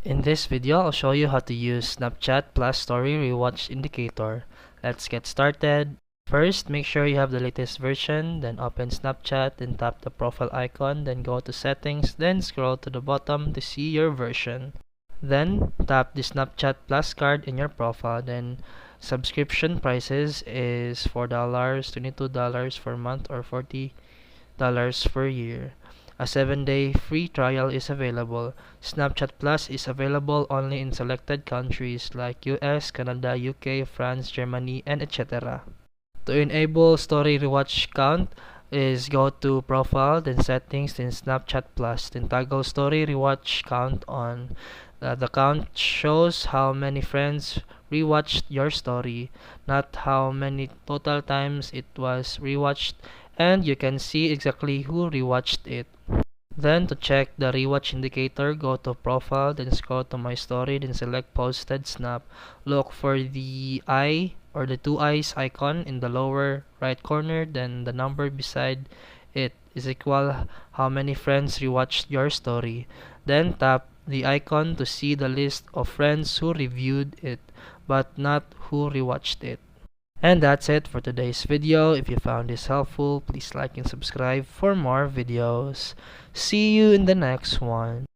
In this video, I'll show you how to use Snapchat plus Story Rewatch indicator. Let's get started. First, make sure you have the latest version, then open Snapchat, then tap the profile icon, then go to settings, then scroll to the bottom to see your version. Then, tap the Snapchat Plus card in your profile, then subscription prices is $4, $22 for month, or $40 per year. A 7-day free trial is available. Snapchat Plus is available only in selected countries like US, Canada, UK, France, Germany, and etc. To enable story rewatch count is go to profile, then settings, then Snapchat Plus, then toggle story rewatch count on. The count shows how many friends rewatched your story, not how many total times it was rewatched, and you can see exactly who rewatched it. Then to check the rewatch indicator, go to profile, then scroll to my story, then select posted snap. Look for the eye or the two eyes icon in the lower right corner, then the number beside it is equal how many friends rewatched your story. Then tap the icon to see the list of friends who reviewed it, but not who rewatched it. And that's it for today's video. If you found this helpful, please like and subscribe for more videos. See you in the next one.